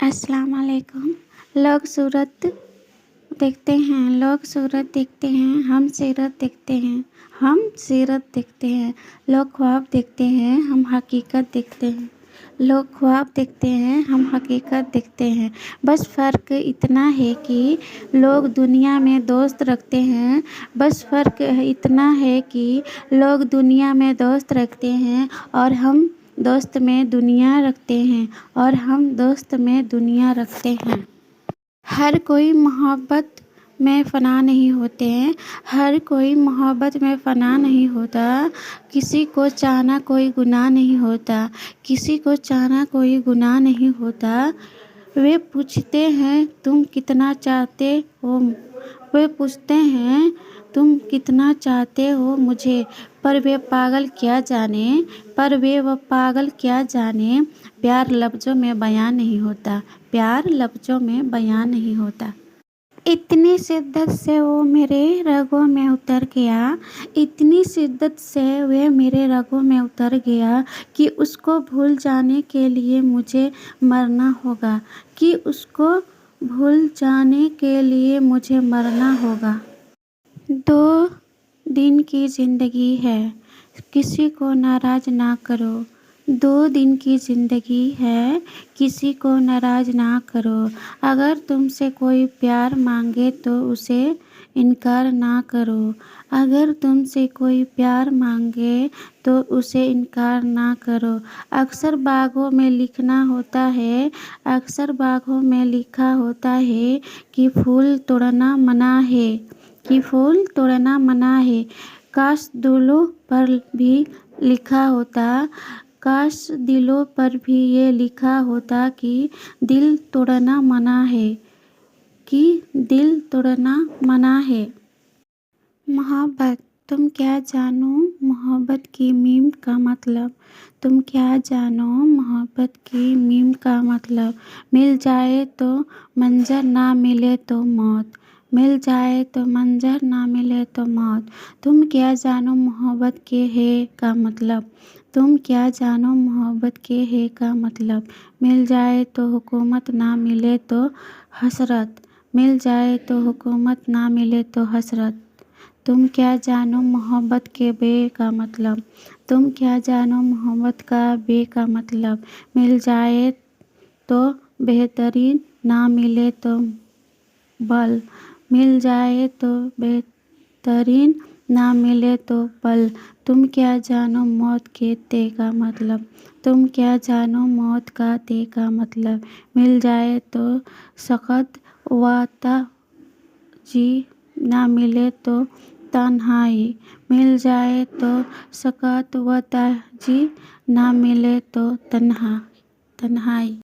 अस्सलाम वालेकुम। लोग सूरत देखते हैं, लोग सूरत देखते हैं, हम सीरत देखते हैं, हम सीरत देखते हैं। लोग ख्वाब देखते हैं, हम हकीकत देखते हैं। लोग ख्वाब देखते हैं, हम हकीकत देखते हैं। बस फ़र्क इतना है कि लोग दुनिया में दोस्त रखते हैं। बस फ़र्क इतना है कि लोग दुनिया में दोस्त रखते हैं और हम दोस्त में दुनिया रखते हैं और हम दोस्त में दुनिया रखते हैं। हर कोई मोहब्बत में फ़ना नहीं होते हैं, हर कोई मोहब्बत में फ़ना नहीं होता। किसी को चाहना कोई गुनाह नहीं होता, किसी को चाहना कोई गुनाह नहीं होता। वे पूछते हैं तुम कितना चाहते हो, वे पूछते हैं तुम कितना चाहते हो मुझे, पर वे पागल क्या जाने, पर वे वो पागल क्या जाने। प्यार लफ्ज़ों में बयां नहीं होता, प्यार लफ्ज़ों में बयां नहीं होता। इतनी शिद्दत से वो मेरे रगों में उतर गया, इतनी शिद्दत से वे मेरे रगों में उतर गया कि उसको भूल जाने के लिए मुझे मरना होगा, कि उसको भूल जाने के लिए मुझे मरना होगा। 2 दिन की ज़िंदगी है, किसी को नाराज़ ना करो। 2 दिन की ज़िंदगी है, किसी को नाराज़ ना करो। अगर तुमसे कोई प्यार मांगे तो उसे इनकार ना करो, अगर तुमसे कोई प्यार मांगे तो उसे इनकार ना करो। अक्सर बागों में लिखना होता है, अक्सर बागों में लिखा होता है कि फूल तोड़ना मना है, कि फूल तोड़ना मना है। काश दिलों पर भी लिखा होता, काश दिलों पर भी ये लिखा होता कि दिल तोड़ना मना है, कि दिल तोड़ना मना है। मोहब्बत तुम क्या जानो मोहब्बत की मीम का मतलब, तुम क्या जानो मोहब्बत की मीम का मतलब। मिल जाए तो मंजर ना मिले तो मौत, मिल जाए तो मंजर ना मिले तो मौत। तुम क्या जानो मोहब्बत के है का मतलब, तुम क्या जानो मोहब्बत के है का मतलब। मिल जाए तो हुकूमत ना मिले तो हसरत, मिल जाए तो हुकूमत ना मिले तो हसरत। तुम क्या जानो मोहब्बत के बे का मतलब, तुम क्या जानो मोहब्बत का बे का मतलब। मिल जाए तो बेहतरीन ना मिले तो बल, मिल जाए तो बेहतरीन ना मिले तो पल। तुम क्या जानो मौत के ते का मतलब, तुम क्या जानो मौत का ते का मतलब। मिल जाए तो सख्त वाता जी, ना मिले तो तन्हाई, मिल जाए तो सख्त वाता जी, ना मिले तो तन्हाई।